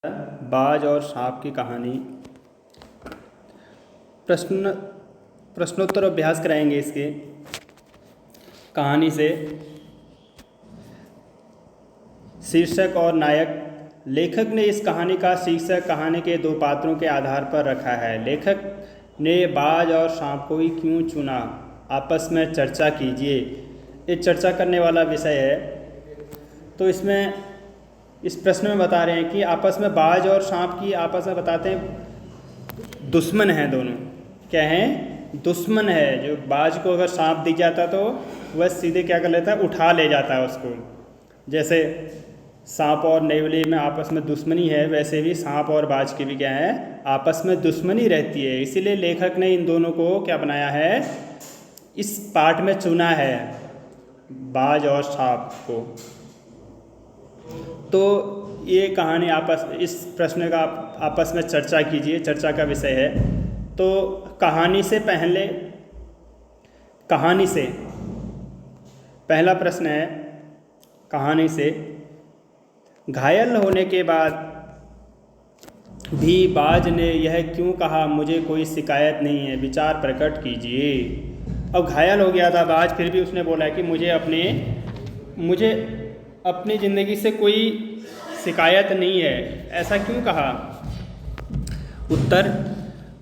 बाज और सांप की कहानी। प्रश्नोत्तर अभ्यास कराएंगे इसके कहानी से। शीर्षक और नायक। लेखक ने इस कहानी का शीर्षक कहानी के दो पात्रों के आधार पर रखा है। लेखक ने बाज और सांप को ही क्यों चुना, आपस में चर्चा कीजिए। ये चर्चा करने वाला विषय है। तो इसमें इस प्रश्न में बता रहे हैं कि आपस में बाज और सांप की आपस में बताते हैं दुश्मन हैं दोनों। क्या हैं? दुश्मन है। जो बाज को अगर सांप दिख जाता तो वह सीधे क्या कर लेता है, उठा ले जाता है उसको। जैसे सांप और नेवले में आपस में दुश्मनी है, वैसे भी सांप और बाज की भी क्या है, आपस में दुश्मनी रहती है। इसीलिए लेखक ने इन दोनों को क्या बनाया है, इस पाठ में चुना है, बाज और सांप को। तो ये कहानी इस प्रश्न का आपस में चर्चा कीजिए, चर्चा का विषय है। तो कहानी से पहला प्रश्न है, कहानी से घायल होने के बाद भी बाज ने यह क्यों कहा, मुझे कोई शिकायत नहीं है, विचार प्रकट कीजिए। अब घायल हो गया था बाज, फिर भी उसने बोला कि मुझे अपनी ज़िंदगी से कोई शिकायत नहीं है। ऐसा क्यों कहा? उत्तर,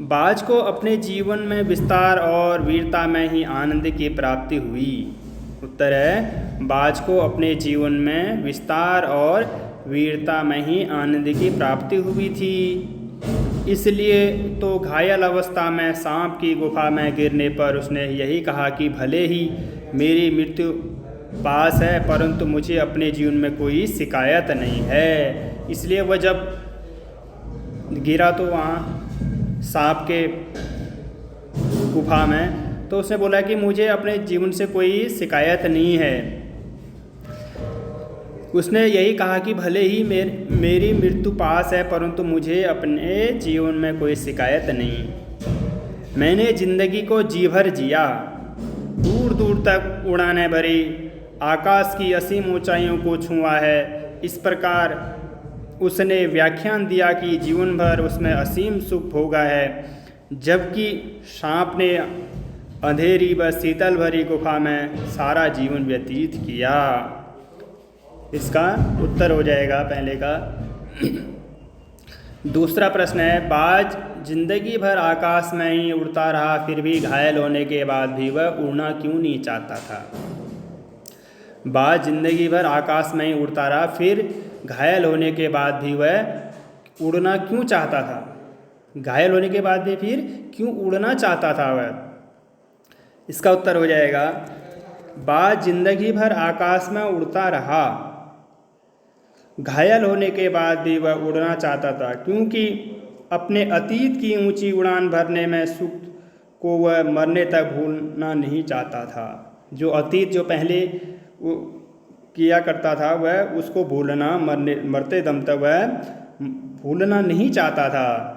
बाज को अपने जीवन में विस्तार और वीरता में ही आनंद की प्राप्ति हुई। उत्तर है, बाज को अपने जीवन में विस्तार और वीरता में ही आनंद की प्राप्ति हुई थी। इसलिए तो घायल अवस्था में सांप की गुफा में गिरने पर उसने यही कहा कि भले ही मेरी मृत्यु पास है, परंतु मुझे अपने जीवन में कोई शिकायत नहीं है। इसलिए वह जब गिरा तो वहाँ सांप के गुफा में, तो उसने बोला कि मुझे अपने जीवन से कोई शिकायत नहीं है। उसने यही कहा कि भले ही मेरी मृत्यु पास है, परंतु मुझे अपने जीवन में कोई शिकायत नहीं। मैंने जिंदगी को जी भर जिया, दूर दूर तक उड़ानें भरी, आकाश की असीम ऊंचाइयों को छुआ है। इस प्रकार उसने व्याख्यान दिया कि जीवन भर उसमें असीम सुख भोगा है, जबकि सांप ने अंधेरी व शीतल भरी गुफा में सारा जीवन व्यतीत किया। इसका उत्तर हो जाएगा पहले का। दूसरा प्रश्न है, बाज जिंदगी भर आकाश में ही उड़ता रहा, फिर भी घायल होने के बाद भी वह उड़ना क्यों नहीं चाहता था? बाज जिंदगी भर आकाश में ही उड़ता रहा, फिर घायल होने के बाद भी वह उड़ना क्यों चाहता था? घायल होने के बाद भी फिर क्यों उड़ना चाहता था वह? इसका उत्तर हो जाएगा, बाज जिंदगी भर आकाश में उड़ता रहा, घायल होने के बाद भी वह उड़ना चाहता था, क्योंकि अपने अतीत की ऊंची उड़ान भरने में सुख को वह मरने तक भूलना नहीं चाहता था। जो अतीत जो पहले वो किया करता था, वह उसको भूलना, मरते दम तक वह भूलना नहीं चाहता था।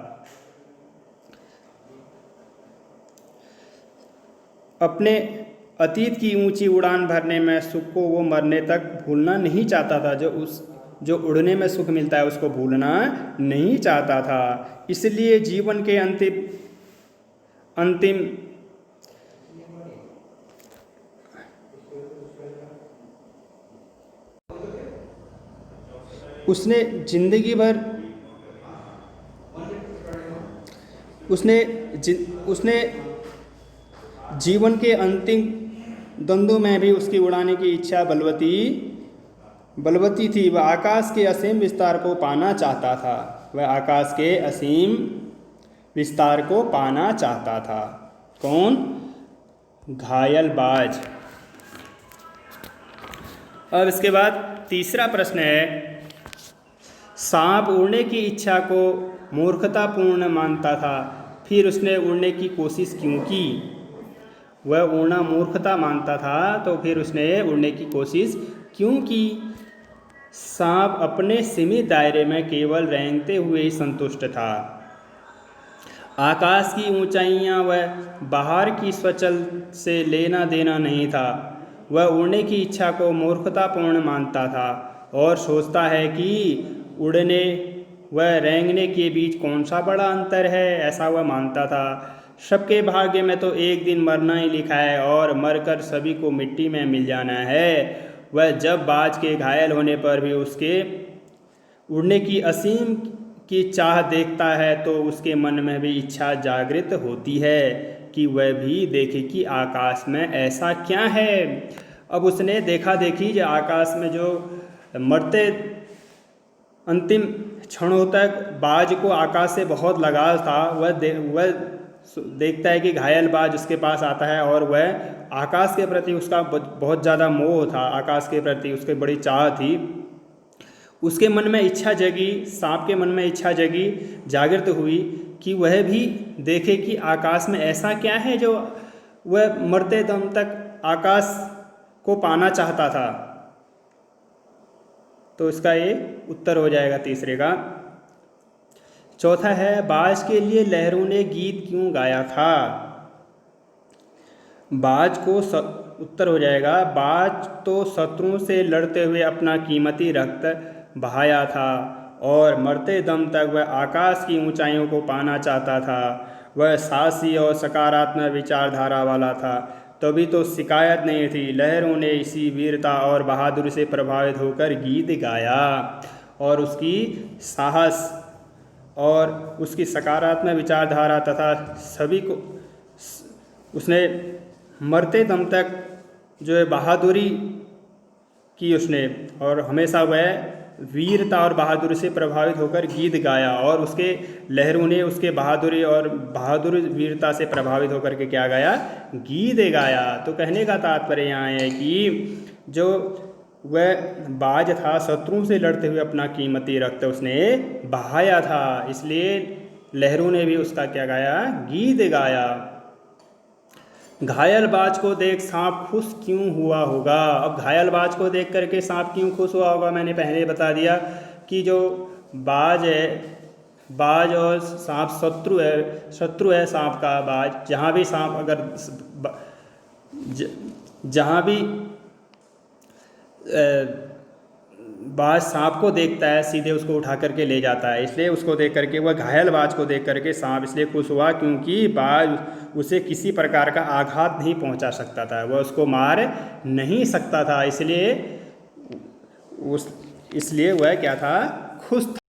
अपने अतीत की ऊंची उड़ान भरने में सुख को वो मरने तक भूलना नहीं चाहता था। जो उड़ने में सुख मिलता है उसको भूलना नहीं चाहता था। इसलिए जीवन के अंतिम उसने जीवन के अंतिम द्वंद्व में भी उसकी उड़ाने की इच्छा बलवती थी। वह आकाश के असीम विस्तार को पाना चाहता था। वह आकाश के असीम विस्तार को पाना चाहता था। कौन? घायल बाज। अब इसके बाद तीसरा प्रश्न है, सांप उड़ने की इच्छा को मूर्खतापूर्ण मानता था, फिर उसने उड़ने की कोशिश क्यों की? वह उड़ना मूर्खता मानता था, तो फिर उसने उड़ने की कोशिश क्यों की? सांप अपने सीमित दायरे में केवल रेंगते हुए ही संतुष्ट था। आकाश की ऊंचाइयां व बाहर की स्वचल से लेना देना नहीं था। वह उड़ने की इच्छा को मूर्खतापूर्ण मानता था और सोचता है कि उड़ने वह रेंगने के बीच कौन सा बड़ा अंतर है, ऐसा वह मानता था। सबके भाग्य में तो एक दिन मरना ही लिखा है और मरकर सभी को मिट्टी में मिल जाना है। वह जब बाज के घायल होने पर भी उसके उड़ने की असीम की चाह देखता है तो उसके मन में भी इच्छा जागृत होती है कि वह भी देखे कि आकाश में ऐसा क्या है। अब उसने देखा देखी जो आकाश में जो मरते अंतिम क्षणों तक बाज को आकाश से बहुत लगाव था। वह देखता है कि घायल बाज उसके पास आता है और वह आकाश के प्रति उसका बहुत ज़्यादा मोह था, आकाश के प्रति उसकी बड़ी चाह थी। उसके मन में इच्छा जगी, सांप के मन में इच्छा जगी, जागृत हुई कि वह भी देखे कि आकाश में ऐसा क्या है जो वह मरते दम तक आकाश को पाना चाहता था। तो इसका ये उत्तर हो जाएगा तीसरे का। चौथा है बाज के लिए लहरों ने गीत क्यों गाया था। बाज को उत्तर हो जाएगा बाज तो शत्रुओं से लड़ते हुए अपना कीमती रक्त बहाया था और मरते दम तक वह आकाश की ऊंचाइयों को पाना चाहता था। वह साहसी और सकारात्मक विचारधारा वाला था, तभी तो शिकायत नहीं थी। लहरों ने इसी वीरता और बहादुरी से प्रभावित होकर गीत गाया और उसकी साहस और उसकी सकारात्मक विचारधारा तथा सभी को उसने मरते दम तक जो है बहादुरी की उसने, और हमेशा वह वीरता और बहादुरी से प्रभावित होकर गीत गाया और उसके लहरों ने उसके बहादुरी वीरता से प्रभावित होकर के क्या गाया, गीत गाया। तो कहने का तात्पर्य यहाँ है कि जो वह बाज था शत्रुओं से लड़ते हुए अपना कीमती रक्त उसने बहाया था, इसलिए लहरों ने भी उसका क्या गाया, गीत गाया। घायल बाज को देख सांप खुश क्यों हुआ होगा। अब घायल बाज को देख करके सांप क्यों खुश हुआ होगा, मैंने पहले बता दिया कि जो बाज है, बाज और सांप शत्रु है सांप का बाज। जहाँ भी सांप अगर जहाँ भी बाज सांप को देखता है सीधे उसको उठा करके ले जाता है, इसलिए उसको देख करके वह घायल बाज को देख करके सांप इसलिए खुश हुआ क्योंकि बाज उसे किसी प्रकार का आघात नहीं पहुंचा सकता था, वह उसको मार नहीं सकता था, इसलिए वह क्या था, खुश था।